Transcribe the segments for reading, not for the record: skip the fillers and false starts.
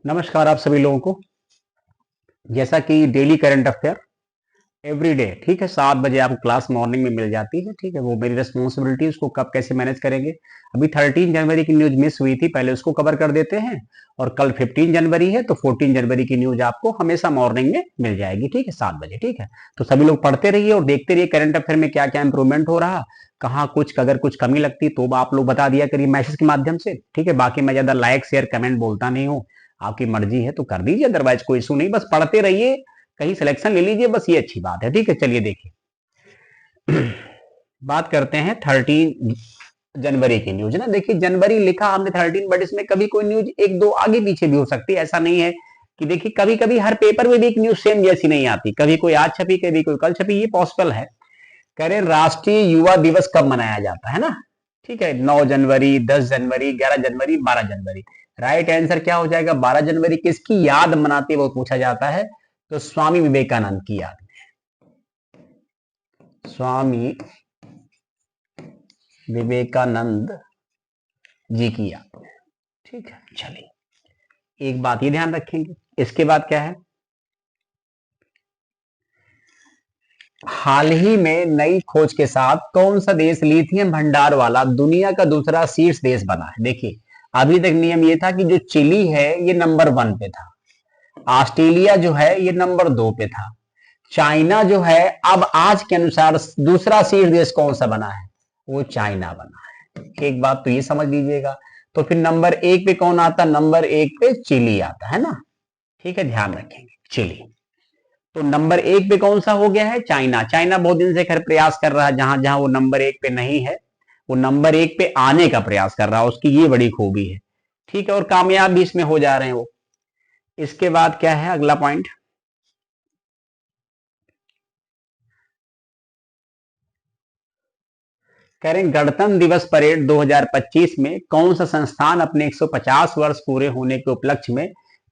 नमस्कार आप सभी लोगों को। जैसा कि daily current affair every day, ठीक है, 7 बजे आपको क्लास मॉर्निंग में मिल जाती है। ठीक है, वो मेरी रिस्पॉन्सिबिलिटी है, उसको कब कैसे मैनेज करेंगे। अभी 13 जनवरी की न्यूज मिस हुई थी, पहले उसको कवर कर देते हैं। और कल 15 जनवरी है, तो 14 जनवरी की न्यूज आपको हमेशा मॉर्निंग में मिल जाएगी। ठीक है, 7 बजे। ठीक है, तो सभी लोग पढ़ते रहिए और देखते रहिए करंट अफेयर में क्या क्या इंप्रूवमेंट हो रहा, कहाँ कुछ अगर कुछ कमी लगती तो आप लोग बता दिया करिए मैसेज के माध्यम से। ठीक है, बाकी मैं ज्यादा लाइक शेयर कमेंट बोलता नहीं हूँ, आपकी मर्जी है तो कर दीजिए, अदरवाइज कोई इशू नहीं, बस पढ़ते रहिए, कहीं सिलेक्शन ले लीजिए, बस ये अच्छी बात है। ठीक है, चलिए देखिए बात करते हैं 13 जनवरी की न्यूज ना। देखिए जनवरी लिखा हमने 13, बट इसमें कभी कोई न्यूज एक दो आगे पीछे भी हो सकती है, ऐसा नहीं है कि देखिए कभी कभी हर पेपर में भी एक न्यूज सेम जैसी नहीं आती, कभी कोई आज छपी कभी कोई कल छपी, ये पॉसिबल है। कह रहे राष्ट्रीय युवा दिवस कब मनाया जाता है ना। ठीक है, 9 जनवरी, 10 जनवरी, 11 जनवरी, 12 जनवरी। राइट आंसर क्या हो जाएगा? 12 जनवरी। किसकी याद मनाते वो पूछा जाता है, तो स्वामी विवेकानंद की याद में, स्वामी विवेकानंद जी की याद में। ठीक है, चलिए एक बात ये ध्यान रखेंगे। इसके बाद क्या है, हाल ही में नई खोज के साथ कौन सा देश लिथियम भंडार वाला दुनिया का दूसरा शीर्ष देश बना है। देखिए अभी तक नियम ये था कि जो चिली है ये नंबर 1 पे था, ऑस्ट्रेलिया जो है ये नंबर 2 पे था, चाइना जो है अब आज के अनुसार दूसरा शीर्ष देश कौन सा बना है, वो चाइना बना है। एक बात तो ये समझ लीजिएगा। तो फिर नंबर 1 पे कौन आता? नंबर 1 पे चिली आता है ना। ठीक है, ध्यान रखेंगे चिली। तो नंबर 1 पे कौन सा हो गया है? चाइना। चाइना बहुत दिन से खैर प्रयास कर रहा है, जहां जहां वो नंबर 1 पे नहीं है वो नंबर 1 पे आने का प्रयास कर रहा है, उसकी ये बड़ी खूबी है। ठीक है, और कामयाब भी इसमें हो जा रहे हैं वो। इसके बाद क्या है अगला पॉइंट, कह रहे हैं गणतंत्र दिवस परेड 2025 में कौन सा संस्थान अपने 150 वर्ष पूरे होने के उपलक्ष्य में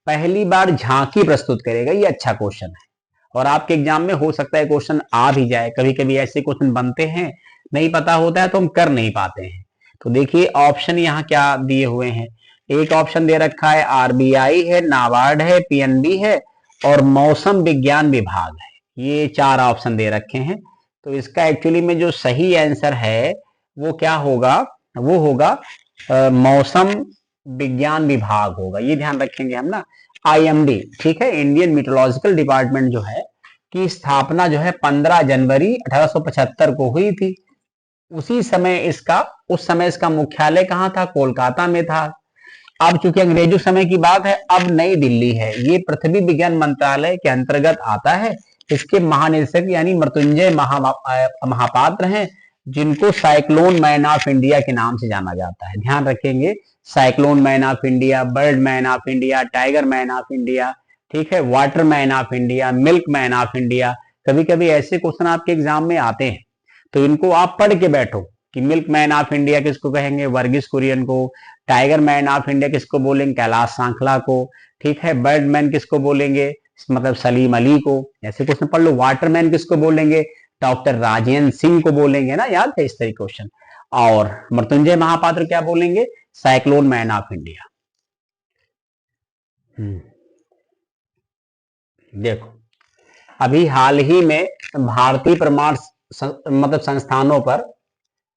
पहली बार झांकी प्रस्तुत करेगा। ये अच्छा क्वेश्चन है और आपके एग्जाम में हो सकता है क्वेश्चन आ भी जाए, कभी कभी ऐसे क्वेश्चन बनते हैं, नहीं पता होता है तो हम कर नहीं पाते हैं। तो देखिए ऑप्शन यहाँ क्या दिए हुए हैं। एक ऑप्शन दे रखा है आरबीआई है, नाबार्ड है, पीएनबी है और मौसम विज्ञान विभाग है। ये 4 ऑप्शन दे रखे हैं। तो इसका एक्चुअली में जो सही आंसर है वो क्या होगा? वो होगा मौसम विज्ञान विभाग होगा। ये ध्यान रखेंगे हम ना। आईएमडी, ठीक है, इंडियन मीटरोलॉजिकल डिपार्टमेंट जो है की स्थापना जो है 15 जनवरी 1875 को हुई थी। उसी समय इसका उस समय इसका मुख्यालय कहाँ था? कोलकाता में था। अब चूंकि अंग्रेजों समय की बात है, अब नई दिल्ली है। ये पृथ्वी विज्ञान मंत्रालय के अंतर्गत आता है। इसके महानिदेशक यानी मृत्युंजय महापात्र हैं, जिनको साइक्लोन मैन ऑफ इंडिया के नाम से जाना जाता है। ध्यान रखेंगे, cyclone man of India, bird man of India, tiger man of India, ठीक है, water man of India, milk man of India. कभी कभी ऐसे क्वेश्चन आपके एग्जाम में आते हैं, तो इनको आप पढ़ के बैठो कि मिल्क मैन ऑफ इंडिया किसको कहेंगे? वर्गीस कुरियन को। टाइगर मैन ऑफ इंडिया किसको बोलेंगे? कैलाश सांखला को। ठीक है, बर्ड मैन किसको बोलेंगे? मतलब सलीम अली को। ऐसे क्वेश्चन पढ़ लो। वाटर मैन किसको बोलेंगे? डॉक्टर राजेंद्र सिंह को बोलेंगे ना, याद है इस तरीके क्वेश्चन। और मृत्युंजय महापात्र क्या बोलेंगे? Cyclone man of India. देखो अभी हाल ही में भारतीय प्रमाण मतलब संस्थानों पर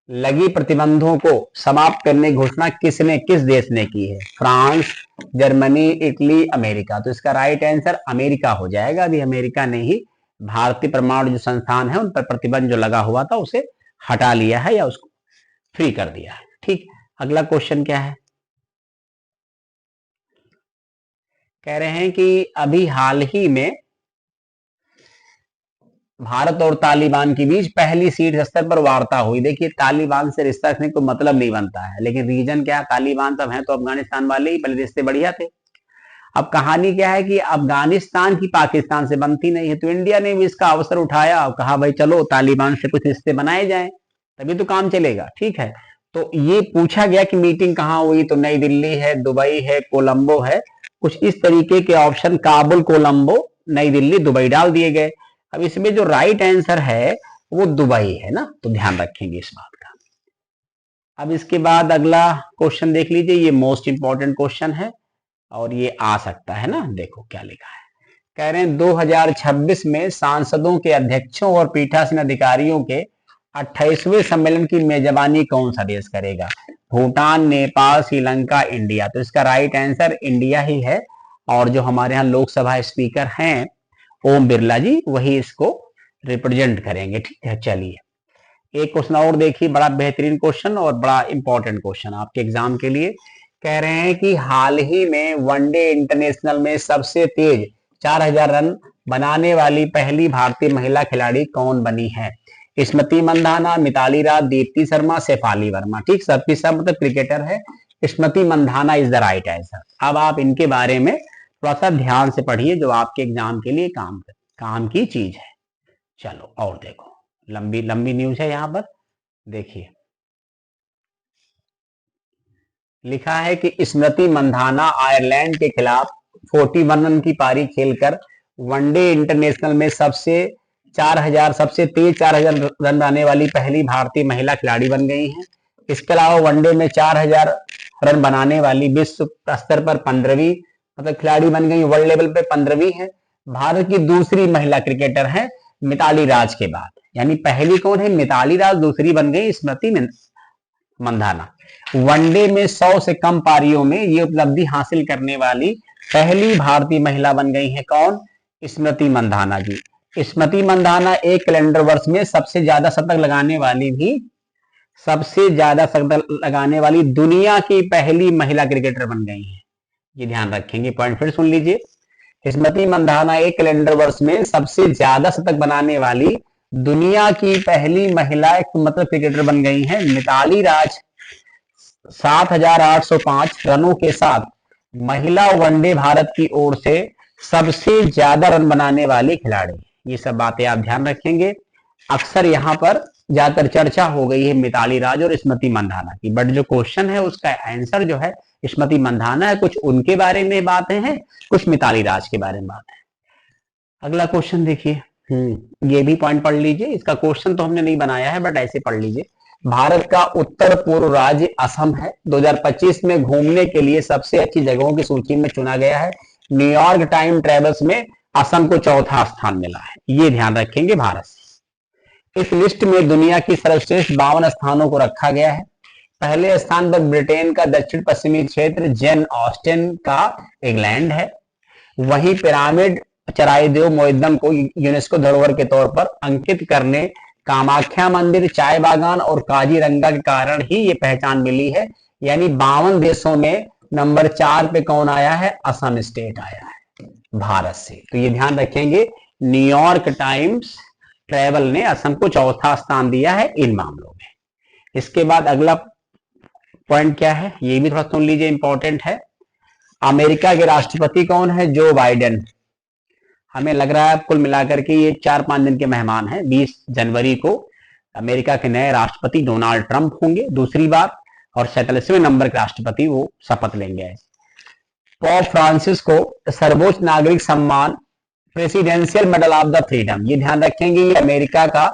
लगी प्रतिबंधों को समाप्त करने की घोषणा किस देश ने की है? France, Germany, Italy, America. तो इसका राइट आंसर अमेरिका हो जाएगा। अभी अमेरिका ने ही भारतीय परमाणु जो संस्थान है उन पर प्रतिबंध जो लगा हुआ था उसे हटा लिया है या उसको फ्री कर दिया है। ठीक, अगला क्वेश्चन क्या है? कह रहे हैं कि अभी हाल ही में भारत और तालिबान के बीच पहली सीट स्तर पर वार्ता हुई। देखिए तालिबान से रिश्ता रखने को मतलब नहीं बनता है, लेकिन रीजन क्या? तालिबान सब है तो अफगानिस्तान वाले ही, पहले रिश्ते बढ़िया थे। अब कहानी क्या है कि अफगानिस्तान की पाकिस्तान से बनती नहीं है, तो इंडिया ने भी इसका अवसर उठाया और कहा भाई चलो तालिबान से कुछ रिश्ते बनाए जाएं, तभी तो काम चलेगा। ठीक है, तो ये पूछा गया कि मीटिंग कहाँ हुई, तो नई दिल्ली है, दुबई है, कोलंबो है। कुछ इस तरीके के ऑप्शन काबुल, कोलंबो, नई दिल्ली, दुबई डाल दिए गए। अब इसमें जो राइट आंसर है वो दुबई है ना, तो ध्यान रखेंगे इस बात का। अब इसके बाद अगला क्वेश्चन देख लीजिए, ये मोस्ट इंपॉर्टेंट क्वेश्चन है। और ये आ सकता है ना, देखो क्या लिखा है। कह रहे हैं 2026 में सांसदों के अध्यक्षों और पीठासीन अधिकारियों के 28वें सम्मेलन की मेजबानी कौन सा देश करेगा? भूटान, नेपाल, श्रीलंका, इंडिया। तो इसका राइट आंसर इंडिया ही है। और जो हमारे यहाँ लोकसभा स्पीकर हैं ओम बिरला जी, वही इसको रिप्रेजेंट करेंगे। ठीक है, चलिए एक क्वेश्चन और देखिए, बड़ा बेहतरीन क्वेश्चन और बड़ा इंपॉर्टेंट क्वेश्चन आपके एग्जाम के लिए। कह रहे हैं कि हाल ही में वनडे इंटरनेशनल में सबसे तेज 4000 रन बनाने वाली पहली भारतीय महिला खिलाड़ी कौन बनी है? स्मृति मंधाना, मिताली राज, दीप्ति शर्मा, शेफाली वर्मा। ठीक, सबकी सब मतलब क्रिकेटर है। Smriti Mandhana is the right answer. अब आप इनके बारे में थोड़ा सा ध्यान से पढ़िए, जो आपके एग्जाम के लिए काम की चीज है। चलो और देखो, लंबी लंबी न्यूज है यहाँ पर, देखिए लिखा है कि स्मृति मंधाना आयरलैंड के खिलाफ 41 रन की पारी खेलकर वनडे इंटरनेशनल में सबसे तेज 4000 रन बनाने वाली पहली भारतीय महिला खिलाड़ी बन गई हैं। इसके अलावा वनडे में 4000 रन बनाने वाली विश्व स्तर पर 15वीं मतलब खिलाड़ी बन गई, वर्ल्ड लेवल पे 15वीं है। भारत की दूसरी महिला क्रिकेटर है मिताली राज के बाद, यानी पहली कौन है? मिताली राज, दूसरी बन गई स्मृति मंधाना। वनडे में 100 से कम पारियों में ये उपलब्धि हासिल करने वाली पहली भारतीय महिला बन गई है कौन? स्मृति मंधाना जी। स्मृति मंधाना एक कैलेंडर वर्ष में सबसे ज्यादा शतक लगाने वाली दुनिया की पहली महिला क्रिकेटर बन गई है। ये ध्यान रखेंगे, पॉइंट फिर सुन लीजिए। स्मृति मंधाना एक कैलेंडर वर्ष में सबसे ज्यादा शतक बनाने वाली दुनिया की पहली महिला मतलब क्रिकेटर बन गई है। मिताली राज 7805 रनों के साथ महिला वनडे भारत की ओर से सबसे ज्यादा रन बनाने वाली खिलाड़ी। ये सब बातें आप ध्यान रखेंगे। अक्सर यहाँ पर ज्यादातर चर्चा हो गई है मिताली राज और स्मृति मंधाना की, बट जो क्वेश्चन है उसका आंसर जो है स्मृति मंधाना है। कुछ उनके बारे में बातें हैं, कुछ मिताली राज के बारे में बात है। अगला क्वेश्चन देखिए, ये भी पॉइंट पढ़ लीजिए। इसका क्वेश्चन तो हमने नहीं बनाया है, बट ऐसे पढ़ लीजिए। भारत का उत्तर पूर्व राज्य असम है। 2025 में घूमने के लिए सबसे अच्छी जगहों की सूची में चुना गया है। न्यूयॉर्क टाइम ट्रेवल्स में असम को चौथा स्थान मिला है। ये ध्यान रखेंगे भारत से। इस लिस्ट में दुनिया की सर्वश्रेष्ठ 52 स्थानों को रखा गया है। पहले स्थान पर ब्रिटेन का दक्षिण पश्चिमी क्षेत्र जेन ऑस्टिन का इंग्लैंड है। वहीं पिरामिड, चराइदेव मोइदम को यूनेस्को धरोहर के तौर पर अंकित करने कामाख्या मंदिर, चाय बागान और काजीरंगा के कारण ही ये पहचान मिली है। यानी 52 देशों में नंबर 4 पे कौन आया है? असम स्टेट आया है भारत से। तो ये ध्यान रखेंगे, न्यूयॉर्क टाइम्स ट्रेवल ने असम को चौथा स्थान दिया है इन मामलों में। इसके बाद अगला पॉइंट क्या है, ये भी थोड़ा सुन लीजिए, इंपॉर्टेंट है। अमेरिका के राष्ट्रपति कौन है? Joe Biden. हमें लग रहा है कुल मिलाकर के ये 4-5 दिन के मेहमान हैं। 20 जनवरी को अमेरिका के नए राष्ट्रपति डोनाल्ड ट्रंप होंगे दूसरी बार, और 47वें नंबर के राष्ट्रपति वो शपथ लेंगे। पोप फ्रांसिस को सर्वोच्च नागरिक सम्मान presidential medal of the freedom, ये ध्यान रखेंगे, ये अमेरिका का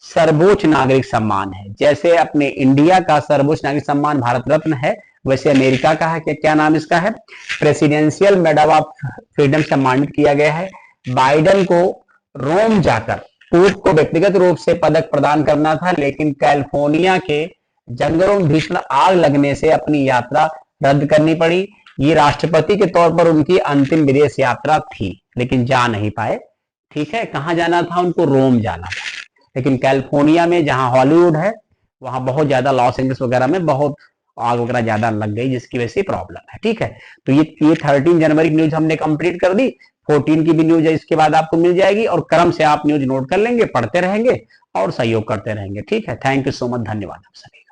सर्वोच्च नागरिक सम्मान है। जैसे अपने इंडिया का सर्वोच्च नागरिक सम्मान भारत रत्न है, वैसे अमेरिका का है। क्या नाम इसका है? प्रेसिडेंशियल मेडल ऑफ फ्रीडम सम्मानित किया गया है। बाइडेन को रोम जाकर पोप को व्यक्तिगत रूप से पदक प्रदान करना था, लेकिन कैलिफोर्निया के जंगलों में भीषण आग लगने से अपनी यात्रा रद्द करनी पड़ी। ये राष्ट्रपति के तौर पर उनकी अंतिम विदेश यात्रा थी, लेकिन जा नहीं पाए। ठीक है, कहाँ जाना था उनको? रोम जाना था। लेकिन कैलिफोर्निया में जहां हॉलीवुड है, वहां बहुत ज्यादा, लॉस एंजल्स वगैरह में बहुत आग वगैरह ज्यादा लग गई, जिसकी वजह से प्रॉब्लम है। ठीक है, तो ये 13 जनवरी की न्यूज हमने कंप्लीट कर दी। 14 की भी न्यूज है, इसके बाद आपको मिल जाएगी, और क्रम से आप न्यूज नोट कर लेंगे, पढ़ते रहेंगे और सहयोग करते रहेंगे। ठीक है, थैंक यू सो मच, धन्यवाद आप सभी।